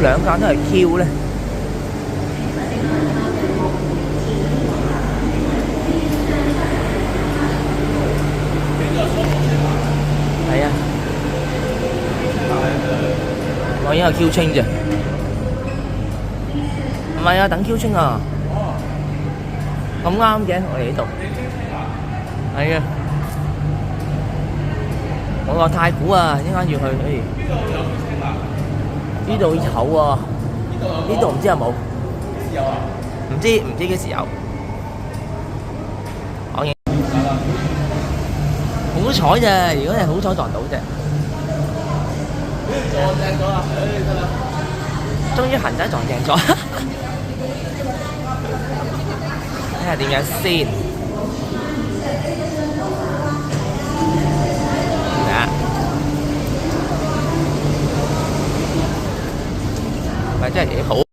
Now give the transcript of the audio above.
兩間都係 Q 咧？係啊，我已經係 Q 清啫。唔係啊，等 Q 清啊。咁啱嘅，我哋呢度。係啊。我話太古啊，應該要去。呢度有喎，呢度唔知有冇？唔知幾時有。好彩啫，如果係好彩撞到啫。撞正咗啦！得啦。終於行仔撞正咗。睇下點樣先。咪真係幾好。